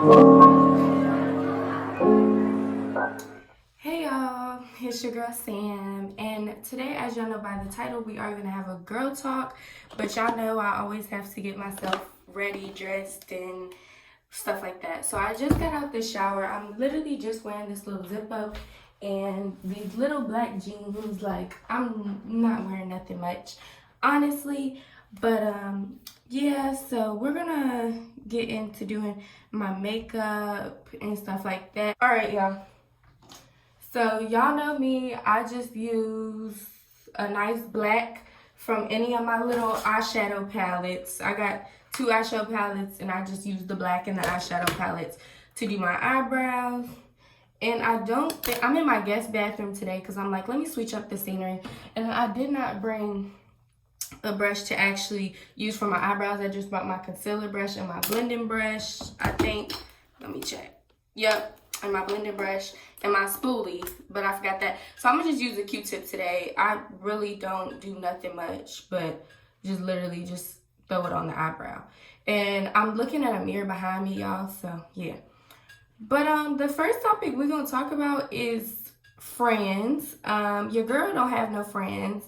Hey y'all, it's your girl Sam, and today, as y'all know by the title, we are gonna have a girl talk. But y'all know I always have to get myself ready, dressed, and stuff like that. So I just got out the shower. I'm literally just wearing this little zip up and these little black jeans. Like, I'm not wearing nothing much, honestly. But yeah, so we're gonna get into doing my makeup and stuff like that. All right, y'all. So y'all know me, I just use a nice black from any of my little eyeshadow palettes. I got two eyeshadow palettes and I just use the black and the eyeshadow palettes to do my eyebrows. And I don't think, I'm in my guest bathroom today because I'm like, let me switch up the scenery. And I did not bring a brush to actually use for my eyebrows. I just brought my concealer brush and my blending brush, I think. Let me check. Yep, and my blending brush and my spoolie, but I forgot that. So I'm gonna just use a Q-tip today. I really don't do nothing much, but just literally just throw it on the eyebrow. And I'm looking at a mirror behind me, y'all, so yeah. But the first topic we're gonna talk about is friends. Your girl don't have no friends.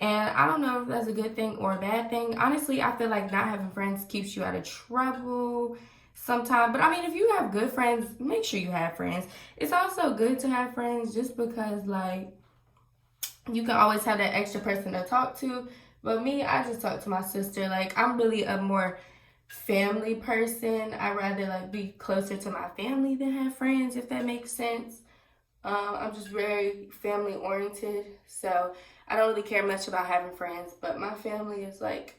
And I don't know if that's a good thing or a bad thing. Honestly, I feel like not having friends keeps you out of trouble sometimes. But I mean, if you have good friends, make sure you have friends. It's also good to have friends just because, like, you can always have that extra person to talk to. But me, I just talk to my sister. Like, I'm really a more family person. I rather, like, be closer to my family than have friends, if that makes sense. I'm just very family oriented, so I don't really care much about having friends, but my family is like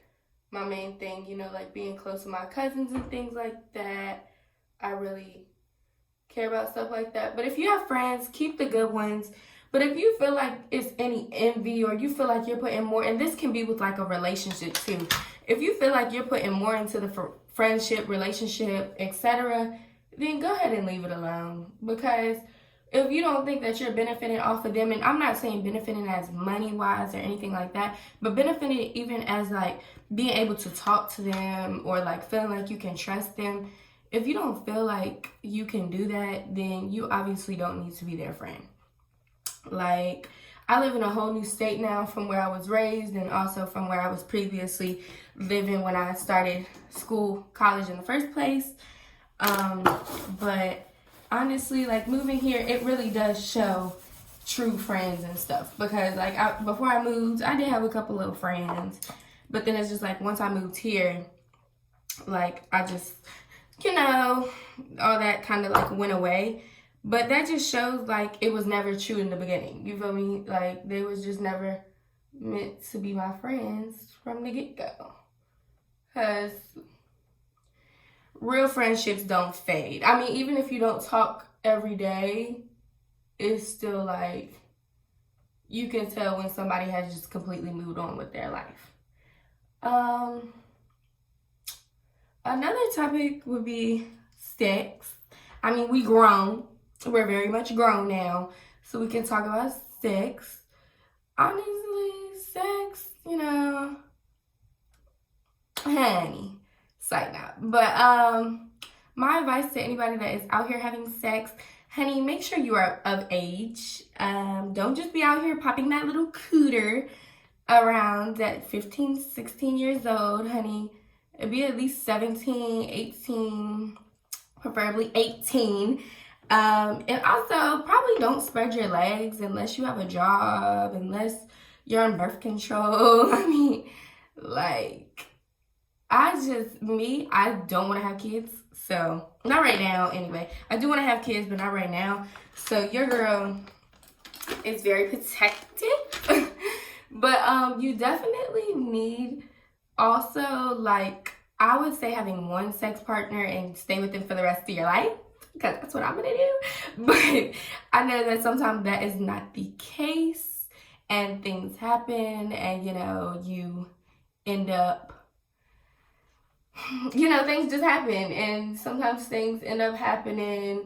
my main thing, you know, like being close to my cousins and things like that. I really care about stuff like that. But if you have friends, keep the good ones. But if you feel like it's any envy or you feel like you're putting more, and this can be with like a relationship too. If you feel like you're putting more into the friendship, relationship, etc., then go ahead and leave it alone. Because if you don't think that you're benefiting off of them, and I'm not saying benefiting as money-wise or anything like that, but benefiting even as like being able to talk to them or like feeling like you can trust them, if you don't feel like you can do that, then you obviously don't need to be their friend. Like, I live in a whole new state now from where I was raised and also from where I was previously living when I started school, college in the first place. But honestly, like, moving here, it really does show true friends and stuff. Because, like, before I moved, I did have a couple little friends. But then it's just, like, once I moved here, like, I just, you know, all that kind of, like, went away. But that just shows, like, it was never true in the beginning. You feel me? Like, they was just never meant to be my friends from the get-go. Because real friendships don't fade. I mean, even if you don't talk every day, it's still like you can tell when somebody has just completely moved on with their life. Another topic would be sex. I mean, we grown. We're very much grown now, so we can talk about sex. Honestly, sex, you know, honey. Side note. But my advice to anybody that is out here having sex, honey, make sure you are of age. Don't just be out here popping that little cooter around at 15, 16 years old, honey. Be at least 17, 18, preferably 18. And also, probably don't spread your legs unless you have a job, unless you're on birth control. I mean, like, I don't want to have kids. So, not right now, anyway. I do want to have kids, but not right now. So, your girl is very protective. But, you definitely need also, like, I would say having one sex partner and stay with them for the rest of your life. Because that's what I'm going to do. But I know that sometimes that is not the case. And things happen. And, you know, you end up, you know, things just happen. And sometimes things end up happening.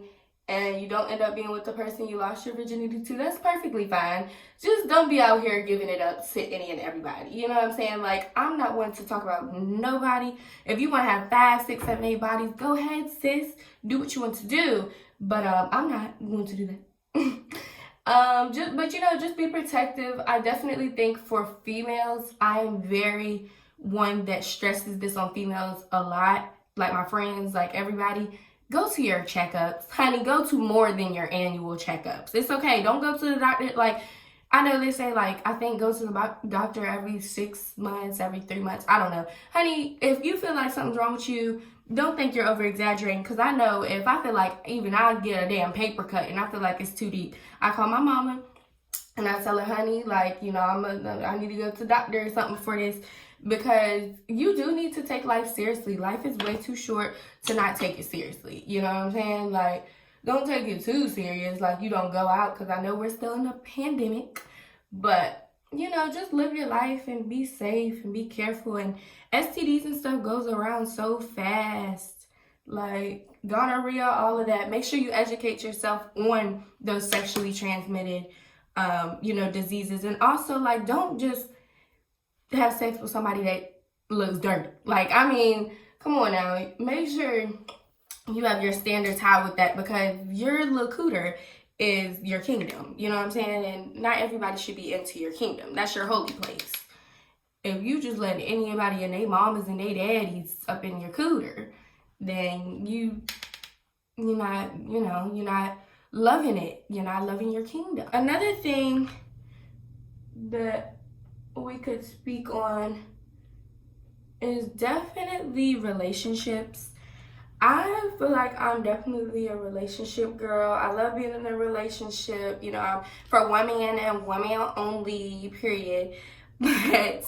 and you don't end up being with the person you lost your virginity to, that's perfectly fine. Just don't be out here giving it up to any and everybody. You know what I'm saying? Like, I'm not one to talk about nobody. If you want to have 5, 6, 7, 8 bodies, go ahead, sis. Do what you want to do. But I'm not going to do that. Just be protective. I definitely think for females, I am very one that stresses this on females a lot. Like my friends, like everybody. Go to your checkups. Honey, go to more than your annual checkups. It's okay. Don't go to the doctor. Like, I know they say, like, I think go to the doctor every 6 months, every 3 months. I don't know. Honey, if you feel like something's wrong with you, don't think you're over-exaggerating. Because I know if I feel like even I get a damn paper cut and I feel like it's too deep, I call my mama and I tell her, honey, like, you know, I need to go to the doctor or something for this. Because you do need to take life seriously. Life is way too short to not take it seriously. You know what I'm saying? Like, don't take it too serious. Like, you don't go out, because I know we're still in a pandemic. But, you know, just live your life and be safe and be careful. And STDs and stuff goes around so fast. Like, gonorrhea, all of that. Make sure you educate yourself on those sexually transmitted, diseases. And also, like, don't just have sex with somebody that looks dirty. Like, I mean, come on now. Make sure you have your standards high with that, because your little cooter is your kingdom. You know what I'm saying? And not everybody should be into your kingdom. That's your holy place. If you just let anybody and their mamas and their daddies up in your cooter, then you're not loving it. You're not loving your kingdom. Another thing that we could speak on is definitely relationships. I feel like I'm definitely a relationship girl. I love being in a relationship, I'm for one man and one man only, period. But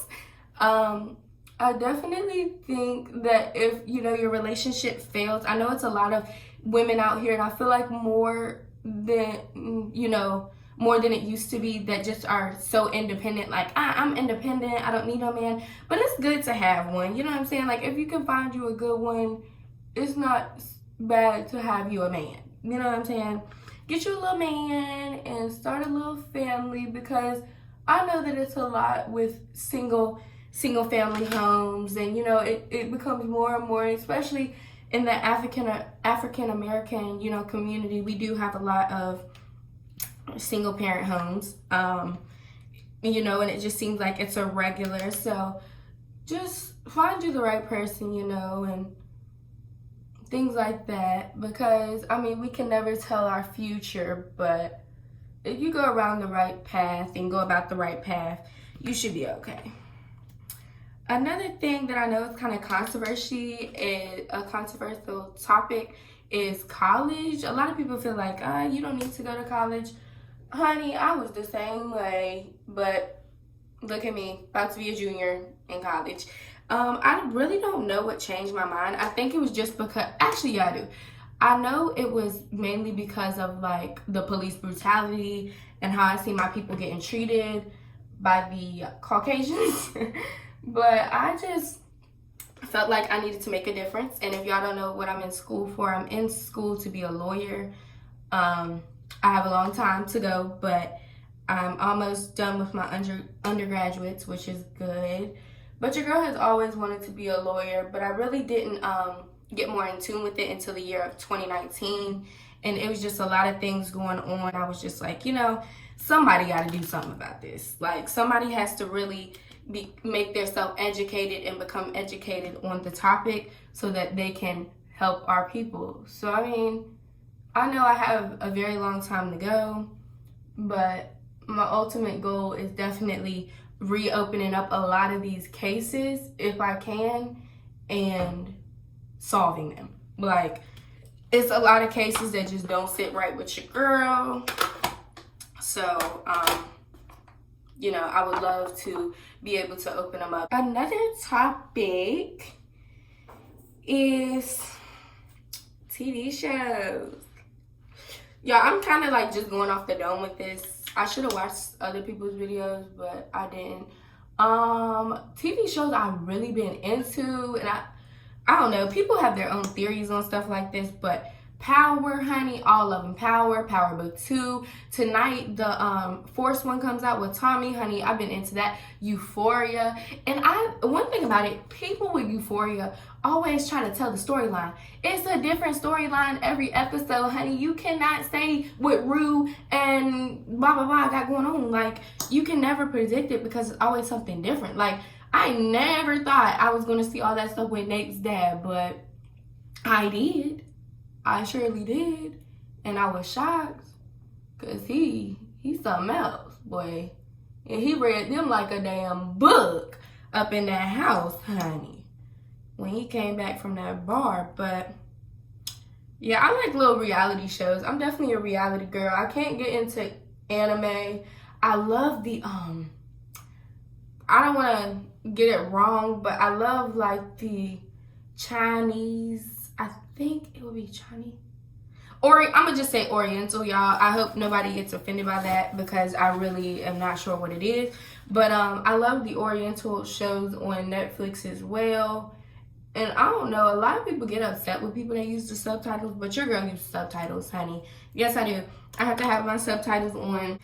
I definitely think that if, your relationship fails, I know it's a lot of women out here, and I feel like more than it used to be, that just are so independent. Like, I'm independent, I don't need no man. But it's good to have one, you know what I'm saying? Like, if you can find you a good one, it's not bad to have you a man, you know what I'm saying? Get you a little man and start a little family, because I know that it's a lot with single family homes, and it becomes more and more, especially in the African American community. We do have a lot of single parent homes, and it just seems like it's a regular. So just find you the right person, and things like that, because we can never tell our future, but if you go around the right path and go about the right path, you should be okay. Another thing that I know is kind of a controversial topic is college. A lot of people feel like, you don't need to go to college. Honey, I was the same way, but look at me, about to be a junior in college. I really don't know what changed my mind. I think it was just because, actually, yeah, I do. I know it was mainly because of, like, the police brutality and how I see my people getting treated by the Caucasians. But I just felt like I needed to make a difference. And if y'all don't know what I'm in school for, I'm in school to be a lawyer. I have a long time to go, but I'm almost done with my undergraduates, which is good. But your girl has always wanted to be a lawyer, but I really didn't get more in tune with it until the year of 2019. And it was just a lot of things going on. I was just like, somebody got to do something about this. Like, somebody has to really make themselves educated and become educated on the topic so that they can help our people. So, I know I have a very long time to go, but my ultimate goal is definitely reopening up a lot of these cases if I can, and solving them. Like, it's a lot of cases that just don't sit right with your girl. So, I would love to be able to open them up. Another topic is TV shows. Yeah, I'm kind of like just going off the dome with this. I should have watched other people's videos, but I didn't. TV shows I've really been into, and I don't know, people have their own theories on stuff like this, but Power, honey, all of them. Power Book 2. Tonight, the Force one comes out with Tommy, honey. I've been into that. Euphoria. And one thing about it, people with Euphoria always try to tell the storyline. It's a different storyline every episode, honey. You cannot say what Rue and blah, blah, blah got going on. Like, you can never predict it because it's always something different. Like, I never thought I was going to see all that stuff with Nate's dad, but I did. I surely did. And I was shocked because he's something else, boy. And he read them like a damn book up in that house, honey, when he came back from that bar. But yeah, I like little reality shows. I'm definitely a reality girl. I can't get into anime. I love the I don't want to get it wrong, but I love like the Chinese, I think it would be Chinese. I'm going to just say Oriental, y'all. I hope nobody gets offended by that because I really am not sure what it is. But I love the Oriental shows on Netflix as well. And I don't know, a lot of people get upset with people that use the subtitles, but your girl uses subtitles, honey. Yes, I do. I have to have my subtitles on.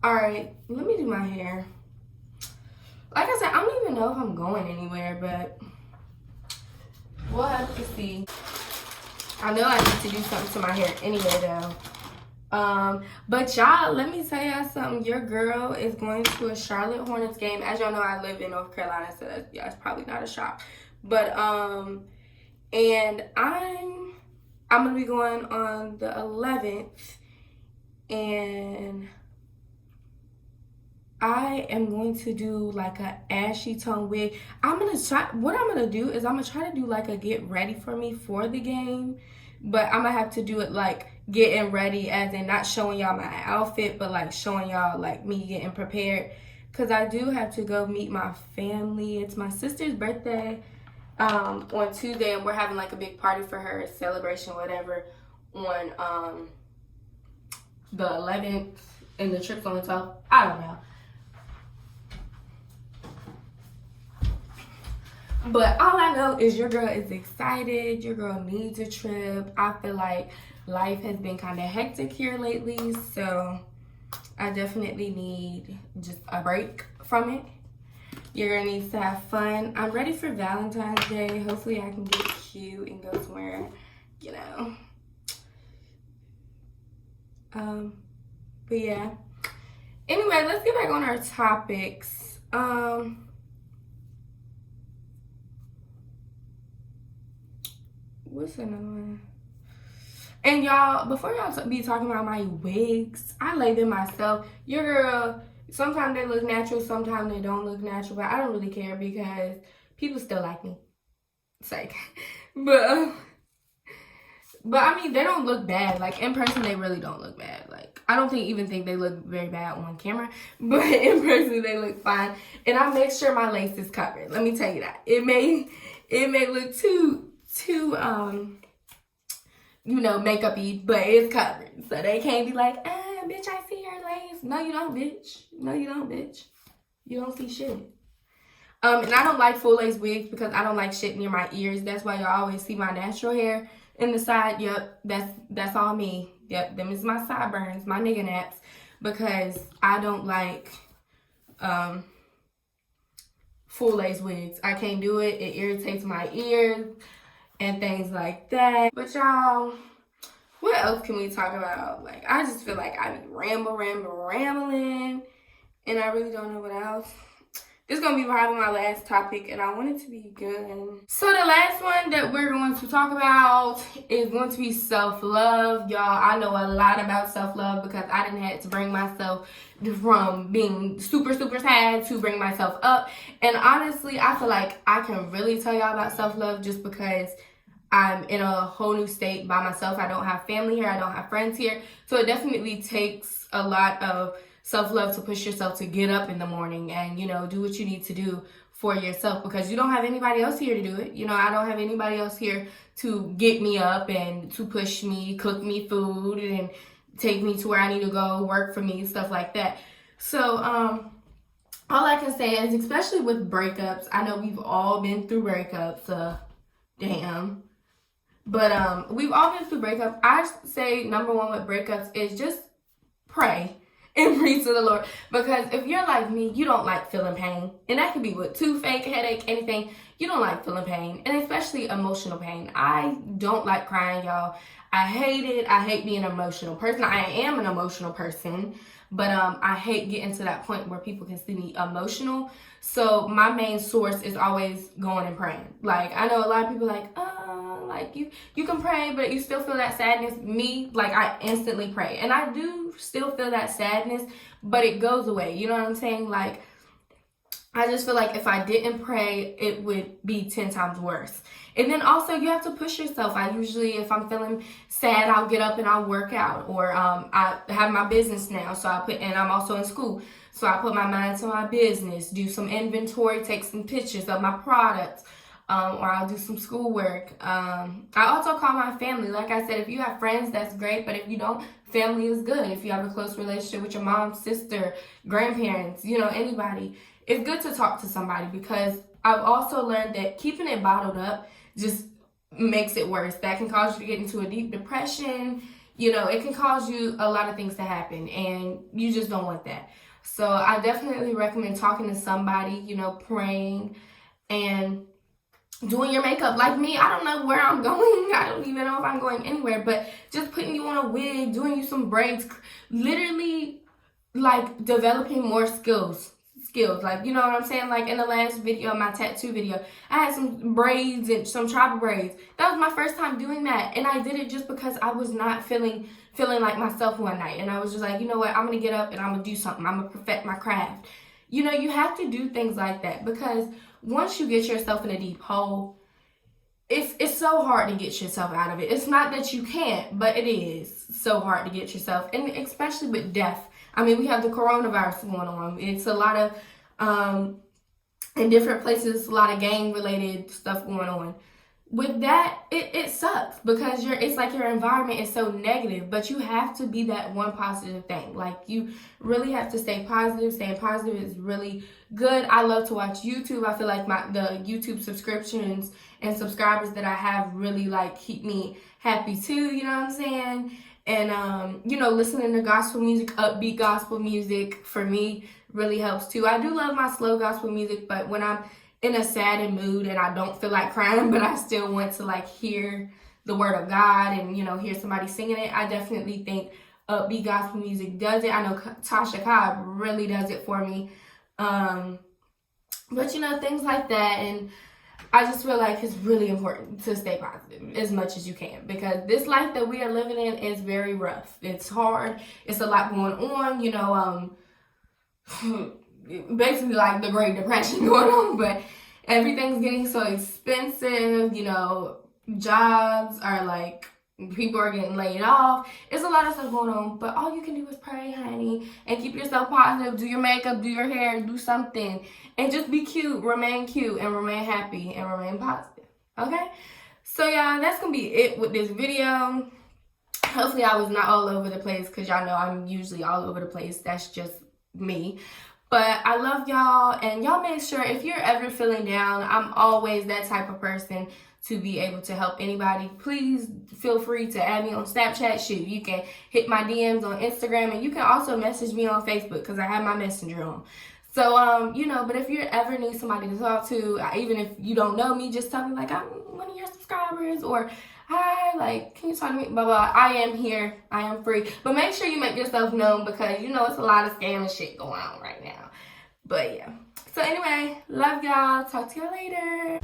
All right, let me do my hair. Like I said, I don't even know if I'm going anywhere, but we'll have to see. I know I need to do something to my hair anyway, though. But y'all, let me tell y'all something. Your girl is going to a Charlotte Hornets game. As y'all know, I live in North Carolina, so that's probably not a shock. But and I'm gonna be going on the 11th, and I am going to do like a ashy tone wig. What I'm gonna do is I'm gonna try to do like a get ready for me for the game, but I'm gonna have to do it like getting ready as in not showing y'all my outfit, but like showing y'all like me getting prepared, because I do have to go meet my family. It's my sister's birthday on Tuesday, and we're having like a big party for her, celebration, whatever, on the 11th, and the trip's on the 12th. I don't know. But all I know is your girl is excited. Your girl needs a trip. I feel like life has been kind of hectic here lately, so I definitely need just a break from it. Your girl needs to have fun. I'm ready for Valentine's Day. Hopefully I can get cute and go somewhere, you know. But yeah. Anyway, let's get back on our topics. What's another one? And y'all, before y'all be talking about my wigs, I lay them myself. Your girl, sometimes they look natural, sometimes they don't look natural, but I don't really care because people still like me. It's like, but I mean, they don't look bad. Like, in person, they really don't look bad. Like, I don't even think they look very bad on camera, but in person, they look fine. And I make sure my lace is covered. Let me tell you that. It may look too you know, makeup-y, but it's covered. So they can't be like, bitch, I see your lace. No, you don't, bitch. No, you don't, bitch. You don't see shit. And I don't like full lace wigs because I don't like shit near my ears. That's why y'all always see my natural hair in the side. Yep, that's all me. Yep, them is my sideburns, my nigga naps, because I don't like full lace wigs. I can't do it. It irritates my ears and things like that. But y'all, what else can we talk about? Like, I just feel like I be rambling, and I really don't know what else. This is going to be probably my last topic, and I want it to be good. So the last one that we're going to talk about is going to be self-love. Y'all, I know a lot about self-love because I didn't have to bring myself from being super, super sad to bring myself up. And honestly, I feel like I can really tell y'all about self-love just because I'm in a whole new state by myself. I don't have family here. I don't have friends here. So it definitely takes a lot of self-love to push yourself to get up in the morning and, you know, do what you need to do for yourself, because you don't have anybody else here to do it. You know, I don't have anybody else here to get me up and to push me, cook me food, and take me to where I need to go, work for me, stuff like that. So, all I can say is, especially with breakups, I know we've all been through breakups, damn. But we've all been through breakups. I say number one with breakups is just pray and pray to the Lord. Because if you're like me, you don't like feeling pain. And that could be with toothache, headache, anything. You don't like feeling pain. And especially emotional pain. I don't like crying, y'all. I hate it. I hate being an emotional person. I am an emotional person. But I hate getting to that point where people can see me emotional. So my main source is always going and praying. Like, I know a lot of people like you can pray, but you still feel that sadness. Me, like, I instantly pray. And I do still feel that sadness, but it goes away. You know what I'm saying? Like, I just feel like if I didn't pray, it would be 10 times worse. And then also, you have to push yourself. I usually, if I'm feeling sad, I'll get up and I'll work out. Or I have my business now, and I'm also in school. So I put my mind to my business, do some inventory, take some pictures of my products, or I'll do some schoolwork. I also call my family. Like I said, if you have friends, that's great. But if you don't, family is good. If you have a close relationship with your mom, sister, grandparents, anybody, it's good to talk to somebody, because I've also learned that keeping it bottled up just makes it worse. That can cause you to get into a deep depression. It can cause you a lot of things to happen, and you just don't want that. So I definitely recommend talking to somebody, praying and doing your makeup. Like me, I don't know where I'm going. I don't even know if I'm going anywhere, but just putting you on a wig, doing you some braids, literally like developing more skills. Like, you know what I'm saying? Like in the last video, my tattoo video, I had some braids and some tribal braids. That was my first time doing that. And I did it just because I was not feeling like myself one night. And I was just like, you know what? I'm going to get up and I'm going to do something. I'm going to perfect my craft. You have to do things like that, because once you get yourself in a deep hole, it's so hard to get yourself out of it. It's not that you can't, but it is so hard to get yourself, and especially with death. I mean, we have the coronavirus going on. It's a lot of, in different places, a lot of gang-related stuff going on. With that, it sucks, because it's like your environment is so negative, but you have to be that one positive thing. Like, you really have to stay positive. Staying positive is really good. I love to watch YouTube. I feel like the YouTube subscriptions and subscribers that I have really like keep me happy too, you know what I'm saying? And listening to gospel music, upbeat gospel music, for me really helps too. I do love my slow gospel music, but when I'm in a sad mood and I don't feel like crying, but I still want to like hear the word of God and hear somebody singing it, I definitely think upbeat gospel music does it. I know Tasha Cobb really does it for me. But things like that. And I just feel like it's really important to stay positive as much as you can, because this life that we are living in is very rough. It's hard. It's a lot going on, basically like the Great Depression going on, but everything's getting so expensive. Jobs are like, people are getting laid off. It's a lot of stuff going on, but all you can do is pray, honey, and keep yourself positive. Do your makeup, do your hair, do something, and just be cute, and remain happy, and remain positive. Okay? So y'all, that's gonna be it with this video. Hopefully I was not all over the place, because y'all know I'm usually all over the place. That's just me. But I love y'all, and y'all make sure, if you're ever feeling down, I'm always that type of person to be able to help anybody. Please feel free to add me on Snapchat. Shoot, you can hit my DMs on Instagram, and you can also message me on Facebook, because I have my messenger on. So, but if you ever need somebody to talk to, even if you don't know me, just tell me, like, I'm one of your subscribers, or hi, like, can you talk to me, blah, blah. I am here. I am free. But make sure you make yourself known, because, it's a lot of scam and shit going on right now. But, yeah. So, anyway, love y'all. Talk to y'all later.